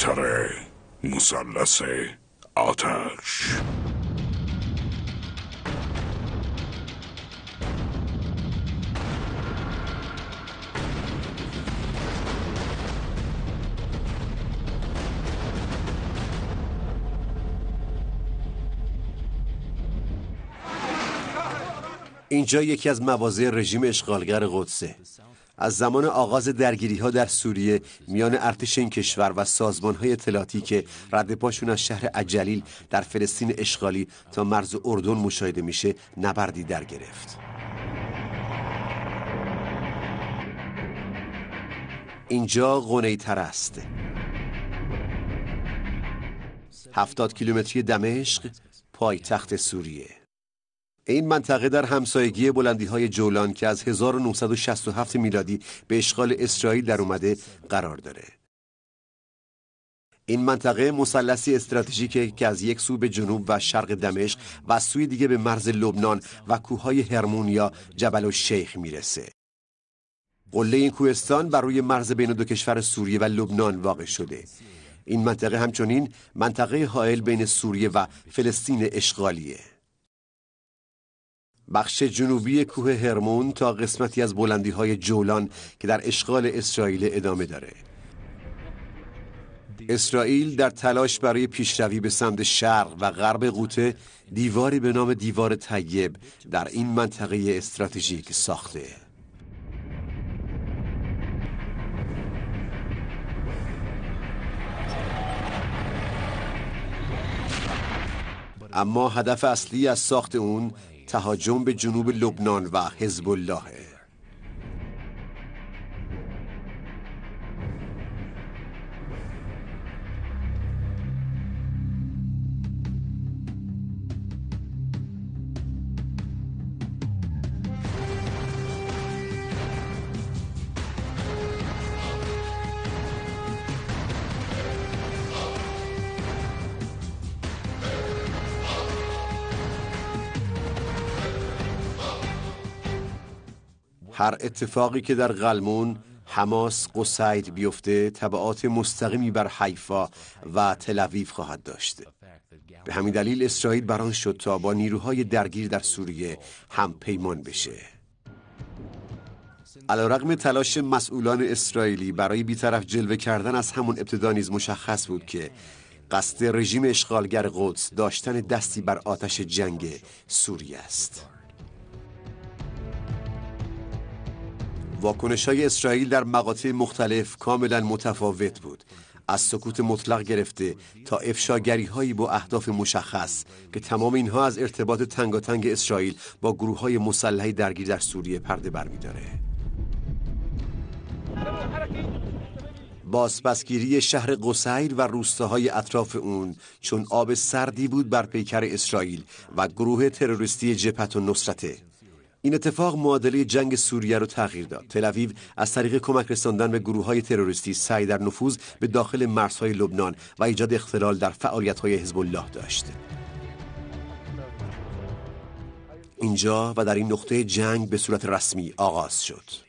قنیطره، مثلث آتش. اینجا یکی از مواضع رژیم اشغالگر قدسه. از زمان آغاز درگیری‌ها در سوریه میان ارتش این کشور و سازمان‌های اطلاعاتی که رد پاشون از شهر الجلیل در فلسطین اشغالی تا مرز اردن مشاهده میشه، نبردی در گرفت. اینجا قنیطره است. 70 کیلومتری دمشق، پایتخت سوریه. این منطقه در همسایگی بلندی‌های جولان که از 1967 میلادی به اشغال اسرائیل در اومده قرار داره. این منطقه مثلثی استراتژیکه که از یک سو به جنوب و شرق دمشق و از سوی دیگه به مرز لبنان و کوههای هرمون یا جبل الشیخ میرسه. قله این کوهستان بر روی مرز بین دو کشور سوریه و لبنان واقع شده. این منطقه همچنین منطقه حائل بین سوریه و فلسطین اشغالیه. بخش جنوبی کوه هرمون تا قسمتی از بلندی‌های جولان که در اشغال اسرائیل ادامه داره. اسرائیل در تلاش برای پیشروی به سمت شرق و غرب قوطه دیواری به نام دیوار طیب در این منطقه استراتژیک ساخته. اما هدف اصلی از ساخت اون تهاجم به جنوب لبنان و حزب الله. هر اتفاقی که در قلمون، حماس، قصید بیفته تبعات مستقیمی بر حیفا و تل‌آویو خواهد داشت. به همین دلیل اسرائیل بران شد تا با نیروهای درگیر در سوریه هم پیمان بشه. علیرغم تلاش مسئولان اسرائیلی برای بی‌طرف جلوه کردن از همون ابتدا نیز مشخص بود که قصد رژیم اشغالگر قدس داشتن دستی بر آتش جنگ سوریه است. واکنش‌های اسرائیل در مقاطع مختلف کاملا متفاوت بود، از سکوت مطلق گرفته تا افشاگری‌هایی با اهداف مشخص که تمام اینها از ارتباط تنگاتنگ اسرائیل با گروه‌های مسلحی درگیر در سوریه پرده برمی‌داره. بازپسگیری شهر قصیر و روستاهای اطراف اون چون آب سردی بود بر پیکر اسرائیل و گروه تروریستی جبهت النصرته. این اتفاق معادله جنگ سوریه رو تغییر داد. تل‌آویو از طریق کمک رساندن به گروه‌های تروریستی سعی در نفوذ به داخل مرزهای لبنان و ایجاد اختلال در فعالیت‌های حزب الله داشت. اینجا و در این نقطه جنگ به صورت رسمی آغاز شد.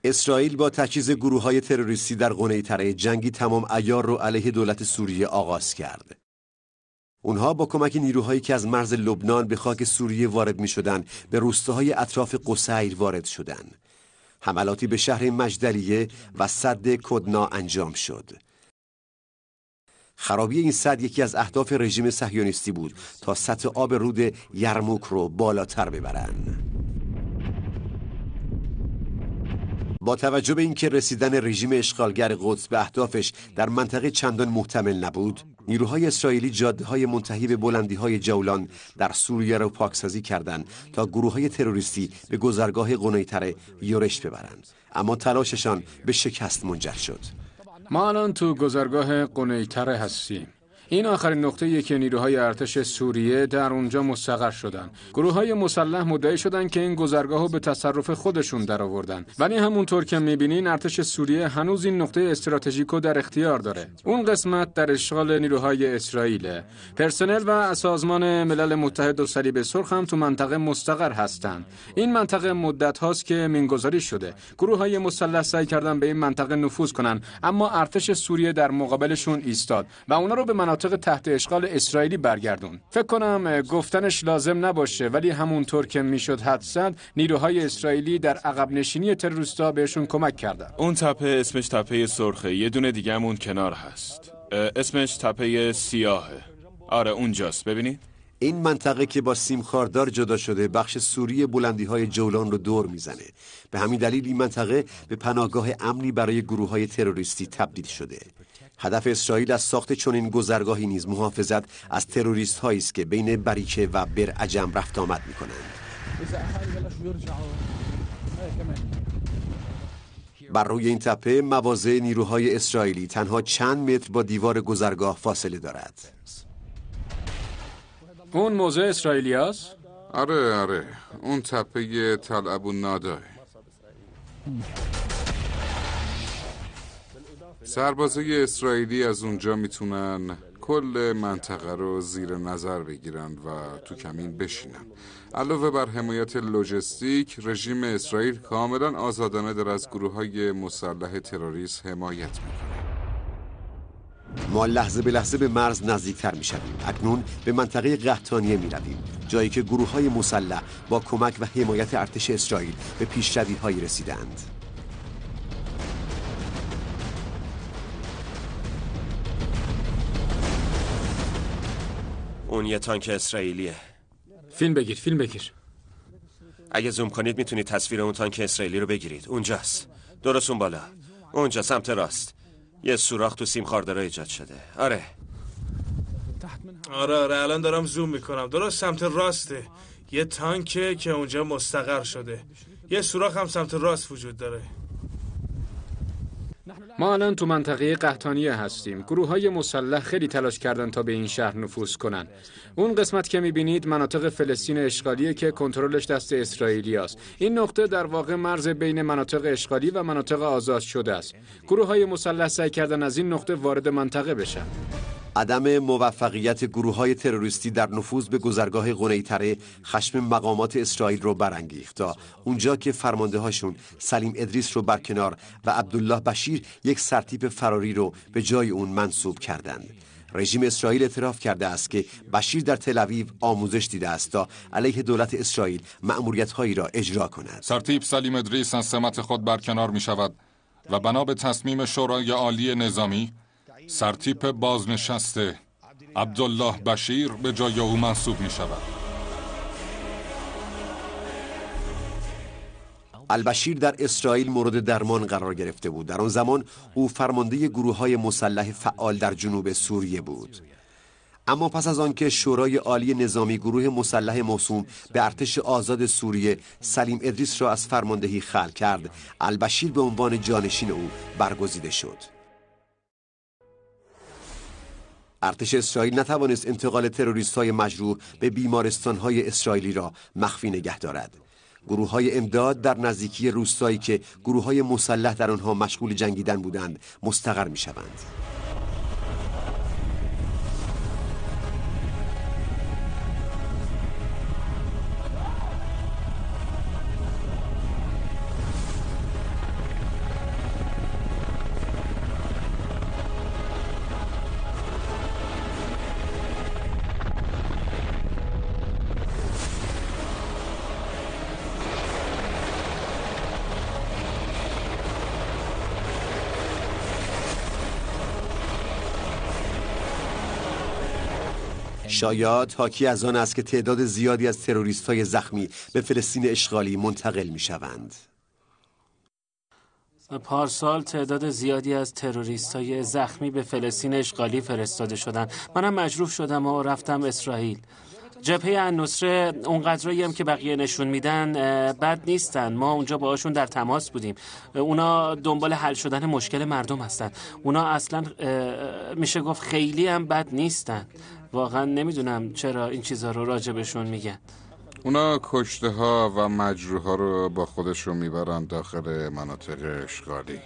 اسرائیل با تجهیز گروه‌های تروریستی در قنیطره جنگی تمام عیار رو علیه دولت سوریه آغاز کرد. اونها با کمک نیروهایی که از مرز لبنان به خاک سوریه وارد می‌شدند، به روستاهای اطراف قصیر وارد شدند. حملاتی به شهر مجدلیه و سد کدنا انجام شد. خرابی این سد یکی از اهداف رژیم صهیونیستی بود تا سطح آب رود یرموک رو بالاتر ببرند. با توجه به اینکه رسیدن رژیم اشغالگر قدس به اهدافش در منطقه چندان محتمل نبود، نیروهای اسرائیلی جاده‌های منتهی به بلندی‌های جولان در سوریه را پاکسازی کردند تا گروه‌های تروریستی به گذرگاه قنیطره یورش ببرند، اما تلاششان به شکست منجر شد. ما الان تو گذرگاه قنیطره هستیم. این آخرین نقطه‌ایه که نیروهای ارتش سوریه در اونجا مستقر شدن. گروه‌های مسلح مدعی شدن که این گذرگاهو به تصرف خودشون درآوردن. ولی همونطور که می‌بینین ارتش سوریه هنوز این نقطه استراتژیکو در اختیار داره. اون قسمت در اشغال نیروهای اسرائیل. پرسنل و سازمان ملل متحد و صلیب سرخ هم تو منطقه مستقر هستن. این منطقه مدت هاست که مینگذاری شده. گروه‌های مسلح سعی کردن به این منطقه نفوذ کنن، اما ارتش سوریه در مقابلشون ایستاد و اونا رو به مناطق تحت اشغال اسرائیلی برگردون. فکر کنم گفتنش لازم نباشه، ولی همونطور که میشد حدس زد، نیروهای اسرائیلی در عقب نشینی تروریستا بهشون کمک کردن. اون تپه اسمش تپه سرخه، یه دونه دیگه هم اون کنار هست. اسمش تپه سیاهه. آره اونجاست، ببینید. این منطقه که با سیم خاردار جدا شده بخش سوری بلندی‌های جولان رو دور میزنه. به همین دلیل این منطقه به پناهگاه امنی برای گروه‌های تروریستی تبدیل شده. هدف اسرائیل از ساخت چنین گذرگاهی نیز محافظت از تروریست‌هایی است که بین بریچه و برعجم رفت آمد می‌کنند. بر روی این تپه مواضع نیروهای اسرائیلی تنها چند متر با دیوار گذرگاه فاصله دارد. اون موضع اسرائیلی هست؟ آره اون تپه تل ابوالنادای. سربازای اسرائیلی از اونجا میتونن کل منطقه رو زیر نظر بگیرن و تو کمین بشینن. علاوه بر حمایت لوجستیک، رژیم اسرائیل کاملا آزادانه در از گروه‌های مسلح تروریست حمایت میکنه. ما لحظه به لحظه به مرز نزدیکتر می شویم. اکنون به منطقه قحطانیه می رویم، جایی که گروه‌های مسلح با کمک و حمایت ارتش اسرائیل به پیشروی‌هایی رسیدند. اون یه تانک اسرائیلیه. فیلم بگیر. اگه زوم کنید میتونید تصویر اون تانک اسرائیلی رو بگیرید. اونجاست. درست اون بالا. اونجا سمت راست. یه سوراخ تو سیم خاردار ایجاد شده. آره الان دارم زوم میکنم. درست سمت راسته. یه تانکه که اونجا مستقر شده. یه سوراخ هم سمت راست وجود داره. ما الان تو منطقه قحطانیه هستیم. گروه‌های مسلح خیلی تلاش کردن تا به این شهر نفوذ کنن. اون قسمت که می‌بینید مناطق فلسطین اشغالیه که کنترلش دست اسرائیلیاست. این نقطه در واقع مرز بین مناطق اشغالی و مناطق آزاد شده است. گروه‌های مسلح سعی کردن از این نقطه وارد منطقه بشن. عدم موفقیت گروه‌های تروریستی در نفوذ به گذرگاه قنیطره خشم مقامات اسرائیل رو برانگیخت تا اونجا که فرمانده‌هاشون سلیم ادریس رو برکنار و عبدالله بشیر یک سرتیپ فراری رو به جای اون منصوب کردند. رژیم اسرائیل اعتراف کرده است که بشیر در تل آویو آموزش دیده است تا علیه دولت اسرائیل مأموریت‌هایی را اجرا کند. سرتیپ سلیم ادریس از سمت خود برکنار می شود و بنا به تصمیم شورای عالی نظامی سرتیپ بازنشسته عبدالله بشیر به جای او منصوب می شود. البشیر در اسرائیل مورد درمان قرار گرفته بود. در آن زمان او فرمانده گروه‌های مسلح فعال در جنوب سوریه بود. اما پس از آنکه شورای عالی نظامی گروه مسلح موسوم به ارتش آزاد سوریه سلیم ادریس را از فرماندهی خلع کرد، البشیر به عنوان جانشین او برگزیده شد. ارتش اسرائیل نتوانست انتقال تروریست‌های مجروح به بیمارستان‌های اسرائیلی را مخفی نگه دارد. گروه‌های امداد در نزدیکی روستایی که گروه‌های مسلح در آنها مشغول جنگیدن بودند مستقر می‌شوند. شایعات حاکی از آن است که تعداد زیادی از تروریست‌های زخمی به فلسطین اشغالی منتقل می‌شوند. پارسال تعداد زیادی از تروریست‌های زخمی به فلسطین اشغالی فرستاده شدند. منم مجروح شدم و رفتم اسرائیل. جبهه النصره اونقدرایی هم که بقیه نشون میدن بد نیستن. ما اونجا باهاشون در تماس بودیم. اونا دنبال حل شدن مشکل مردم هستن. اونا اصلا میشه گفت خیلی هم بد نیستن. واقعا نمیدونم چرا این چیزا رو راجبشون میگن. اونا کشته ها و مجروح ها رو با خودشون میبرن داخل مناطق اشغالی.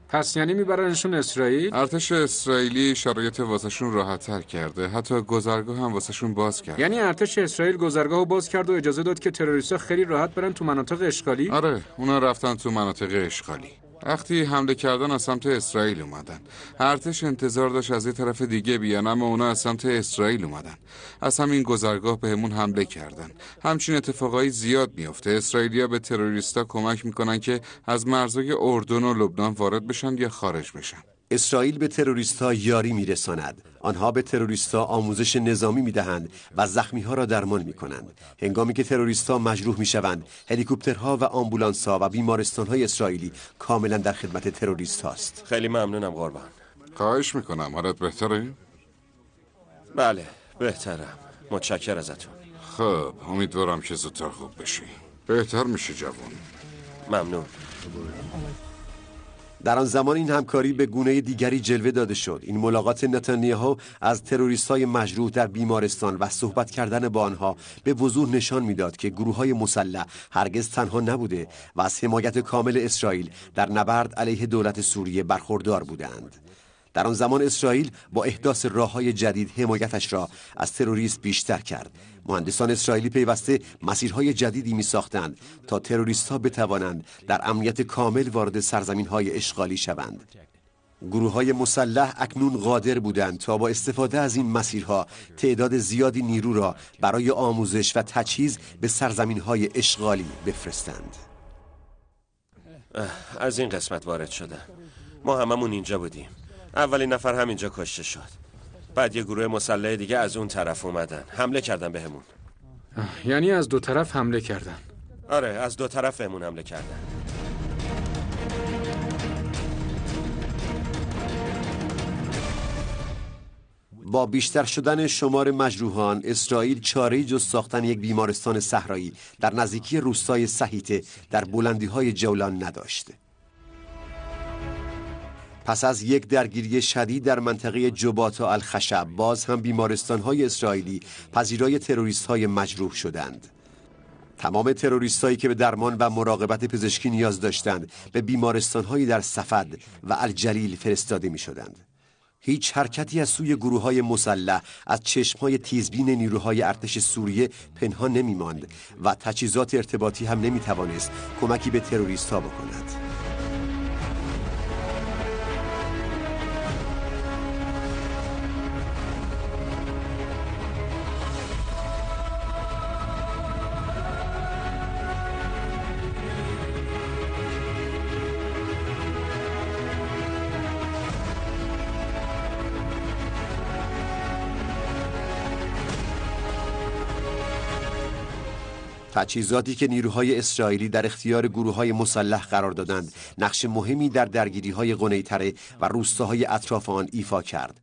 پس یعنی میبرنشون اسرائیل؟ ارتش اسرائیلی شرایط واسهشون راحت تر کرده. حتی گذرگاه هم واسهشون باز کرد. یعنی ارتش اسرائیل گذرگاهو باز کرد و اجازه داد که تروریست‌ها خیلی راحت برن تو مناطق اشغالی؟ آره، اونا رفتن تو مناطق اشغالی. وقتی حمله کردن از سمت اسرائیل اومدن. ارتش انتظار داشت از یه طرف دیگه بیان، اما اونا از سمت اسرائیل اومدن. از همین گذرگاه بهمون حمله کردن. همچین اتفاقایی زیاد میفته. اسرائیلیا به تروریستا کمک میکنن که از مرزهای اردن و لبنان وارد بشن یا خارج بشن. اسرائیل به تروریست‌ها یاری می‌رساند. آنها به تروریست‌ها آموزش نظامی می‌دهند و زخمی‌ها را درمان می‌کنند. هنگامی که تروریست‌ها مجروح می‌شوند، هلیکوپترها و آمبولانس‌ها و بیمارستان‌های اسرائیلی کاملا در خدمت تروریست‌هاست. خیلی ممنونم قربان. خواهش میکنم. حالت بهتره؟ بله، بهترم. متشکرم ازتون. خب، امیدوارم که زودتر خوب بشی. بهتر میشه جوان. ممنون. در آن زمان این همکاری به گونه دیگری جلوه داده شد. این ملاقات نتانیاهو از تروریست‌های مجروح در بیمارستان و صحبت کردن با آنها به وضوح نشان میداد که گروه‌های مسلح هرگز تنها نبوده و از حمایت کامل اسرائیل در نبرد علیه دولت سوریه برخوردار بودند. در آن زمان اسرائیل با احداث راه‌های جدید حمایتش را از تروریست بیشتر کرد. مهندسان اسرائیلی پیوسته مسیرهای جدیدی می‌ساختند تا تروریست‌ها بتوانند در امنیت کامل وارد سرزمین‌های اشغالی شوند. گروه‌های مسلح اکنون قادر بودند تا با استفاده از این مسیرها تعداد زیادی نیرو را برای آموزش و تجهیز به سرزمین‌های اشغالی بفرستند. از این قسمت وارد شدن. ما هممون اینجا بودیم. اولین نفر همینجا کشته شد. بعد یه گروه مسلح دیگه از اون طرف اومدن. حمله کردن بهمون. یعنی از دو طرف حمله کردن؟ آره، از دو طرف بهمون حمله کردن. با بیشتر شدن شمار مجروحان، اسرائیل چاره‌ای جز ساختن یک بیمارستان صحرایی در نزدیکی روستای صحیته در بلندی‌های جولان نداشت. پس از یک درگیری شدید در منطقه جباتا الخشب، باز هم بیمارستان‌های اسرائیلی پذیرای تروریست‌های مجروح شدند. تمام تروریستایی که به درمان و مراقبت پزشکی نیاز داشتند، به بیمارستان‌هایی در صفد و الجلیل فرستاده می‌شدند. هیچ حرکتی از سوی گروه‌های مسلح از چشم‌های تیزبین نیروهای ارتش سوریه پنهان نمی‌ماند و تجهیزات ارتباطی هم نمی‌توانست کمکی به تروریست‌ها بکند. تجهیزاتی که نیروهای اسرائیلی در اختیار گروه‌های مسلح قرار دادند، نقش مهمی در درگیری‌های قنیطره و روستاهای اطراف آن ایفا کرد.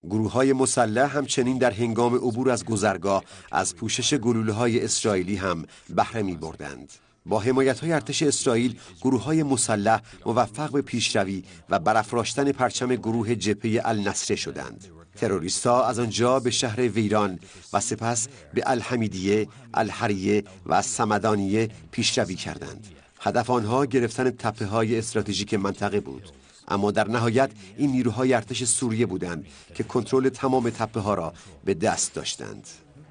گروه‌های مسلح همچنین در هنگام عبور از گذرگاه از پوشش گلوله‌های اسرائیلی هم بهره می‌بردند. با حمایت‌های ارتش اسرائیل، گروه‌های مسلح موفق به پیشروی و برافراشتن پرچم گروه جبهه النصره شدند. تروریست‌ها از آنجا به شهر ویران و سپس به الحمیدیه، الحریه و سمدانیه پیشروی کردند. هدف آنها گرفتن تپه‌های استراتژیک منطقه بود. اما در نهایت این نیروهای ارتش سوریه بودند که کنترل تمام تپه‌ها را به دست داشتند.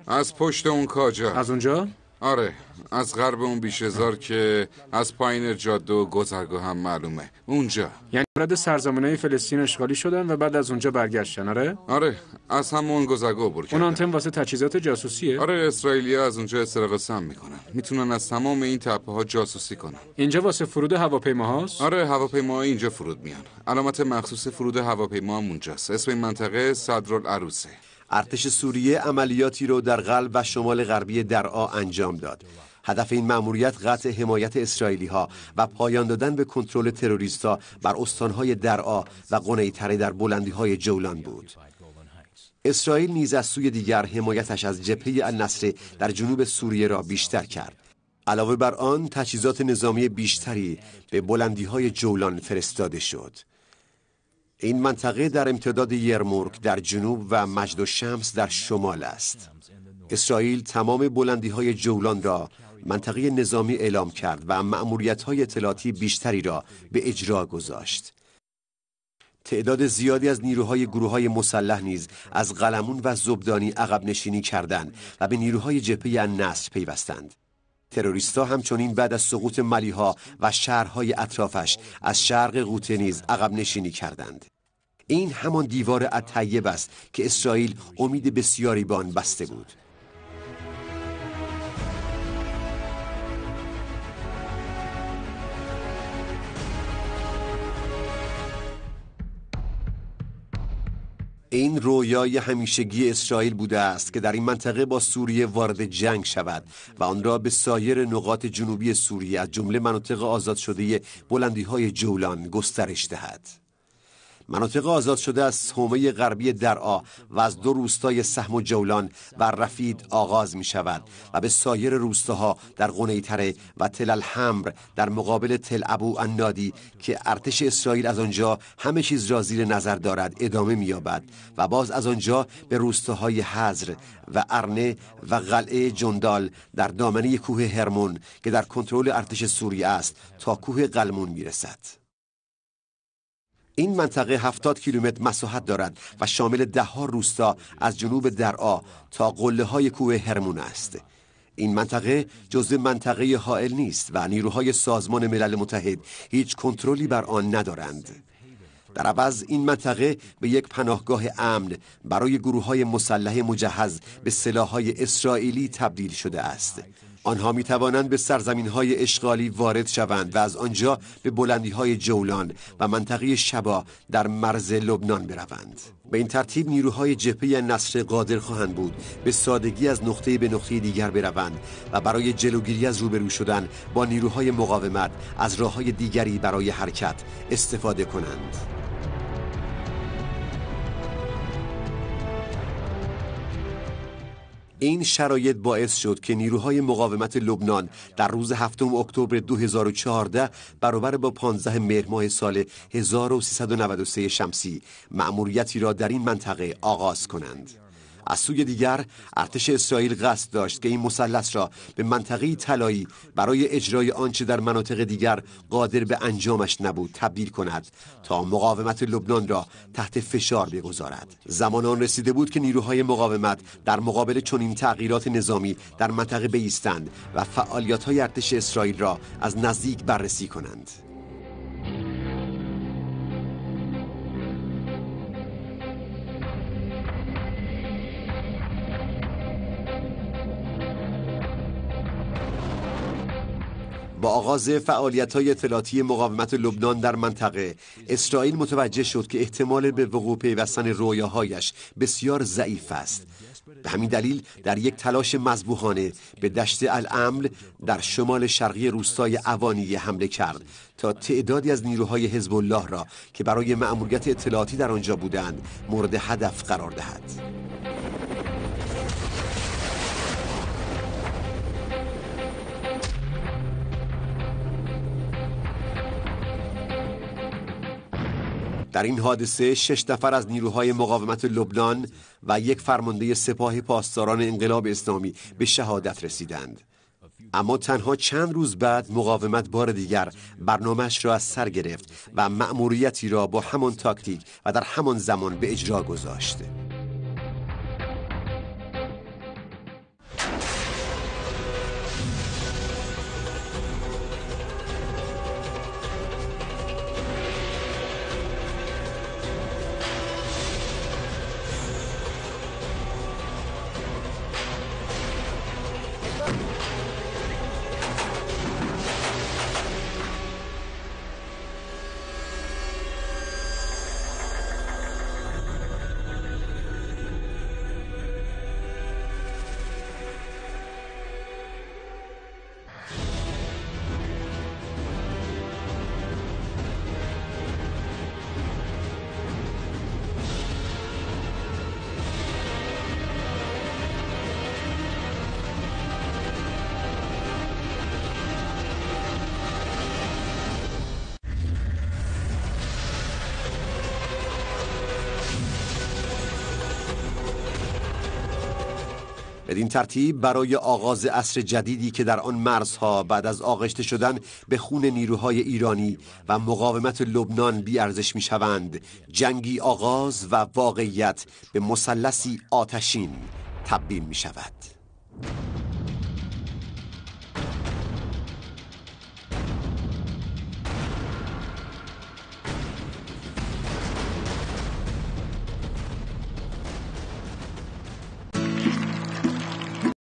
از پشت اون کاجا. از اونجا؟ آره، از غرب اون بیشهزار که از پایین جاده و گذرگاه هم معلومه. اونجا. یعنی وارد سرزمین‌های فلسطین اشغالی شدن و بعد از اونجا برگشتن، آره؟ آره، از همون گذرگاه عبور کردن. اون آنتن واسه تجهیزات جاسوسیه؟ آره، اسرائیلی‌ها از اونجا استراق سم میکنن. میتونن از تمام این تپه‌ها جاسوسی کنن. اینجا واسه فرود هواپیماهاست؟ آره، هواپیماها اینجا فرود میان. علامت مخصوص فرود هواپیما هم اونجاست. اسم این منطقه صدرالعروسه. ارتش سوریه عملیاتی رو در غرب و شمال غربی درعا انجام داد. هدف این مأموریت قطع حمایت اسرائیلی‌ها و پایان دادن به کنترل تروریست‌ها بر استان‌های درعا و قنیطره در بلندی‌های جولان بود. اسرائیل نیز از سوی دیگر حمایتش از جبهه النصر در جنوب سوریه را بیشتر کرد. علاوه بر آن تجهیزات نظامی بیشتری به بلندی‌های جولان فرستاده شد. این منطقه در امتداد یرموک در جنوب و مجد الشمس در شمال است. اسرائیل تمام بلندی‌های جولان را منطقه نظامی اعلام کرد و مأموریت‌های اطلاعاتی بیشتری را به اجرا گذاشت. تعداد زیادی از نیروهای گروه‌های مسلح نیز از قلمون و زبدانی عقب نشینی کردند و به نیروهای جبهه النصر پیوستند. تروریست‌ها همچنین بعد از سقوط ملیها و شهرهای اطرافش از شرق غوطه نیز عقب نشینی کردند. این همان دیوار الطیب است که اسرائیل امید بسیاری به آن بسته بود. این رویای همیشگی اسرائیل بوده است که در این منطقه با سوریه وارد جنگ شود و آن را به سایر نقاط جنوبی سوریه از جمله مناطق آزاد شده بلندی‌های جولان گسترش دهد. مناطق آزاد شده از حومه غربی درعا و از 2 روستای سهم و جولان و رفید آغاز می شود و به سایر روستاها در قنیطره و تل الحمر در مقابل تل ابو النادی که ارتش اسرائیل از آنجا همه چیز را زیر نظر دارد ادامه می یابد و باز از آنجا به روستاهای حزر و ارنه و قلعه جندال در دامنه کوه هرمون که در کنترل ارتش سوریه است تا کوه قلمون می رسد. این منطقه 70 کیلومتر مساحت دارد و شامل 10 روستا از جنوب درعا تا قله‌های کوه هرمون است. این منطقه جزء منطقه حائل نیست و نیروهای سازمان ملل متحد هیچ کنترلی بر آن ندارند. در عوض این منطقه به یک پناهگاه امن برای گروه‌های مسلح مجهز به سلاح‌های اسرائیلی تبدیل شده است. آنها می توانند به سرزمین‌های اشغالی وارد شوند و از آنجا به بلندی‌های جولان و منطقه شبا در مرز لبنان بروند. به این ترتیب نیروهای جبهه النصر قادر خواهند بود به سادگی از نقطه به نقطه دیگر بروند و برای جلوگیری از روبرو شدن با نیروهای مقاومت از راه‌های دیگری برای حرکت استفاده کنند. این شرایط باعث شد که نیروهای مقاومت لبنان در روز 7 اکتبر 2014 برابر با 15 مهر ماه سال 1393 شمسی مأموریتی را در این منطقه آغاز کنند. از سوی دیگر ارتش اسرائیل قصد داشت که این مثلث را به منطقه طلایی برای اجرای آنچه در مناطق دیگر قادر به انجامش نبود تبدیل کند تا مقاومت لبنان را تحت فشار بگذارد. زمان آن رسیده بود که نیروهای مقاومت در مقابل چنین تغییرات نظامی در منطقه بایستند و فعالیت‌های ارتش اسرائیل را از نزدیک بررسی کنند. با آغاز فعالیت‌های اطلاعاتی مقاومت لبنان در منطقه، اسرائیل متوجه شد که احتمال به وقوع پیوستن رویاهایش بسیار ضعیف است. به همین دلیل در یک تلاش مذبوحانه به دشت الامل در شمال شرقی روستای اوانی حمله کرد تا تعدادی از نیروهای حزب الله را که برای مأموریت اطلاعاتی در آنجا بودند مورد هدف قرار دهد. در این حادثه 6 نفر از نیروهای مقاومت لبنان و یک فرمانده سپاه پاسداران انقلاب اسلامی به شهادت رسیدند. اما تنها چند روز بعد مقاومت بار دیگر برنامه‌اش را از سر گرفت و مأموریتی را با همان تاکتیک و در همان زمان به اجرا گذاشت. بدین ترتیب برای آغاز عصر جدیدی که در آن مرزها بعد از آغشته شدن به خون نیروهای ایرانی و مقاومت لبنان بی‌ارزش می‌شوند، جنگی آغاز و واقعیت به مثلثی آتشین تبدیل می‌شود.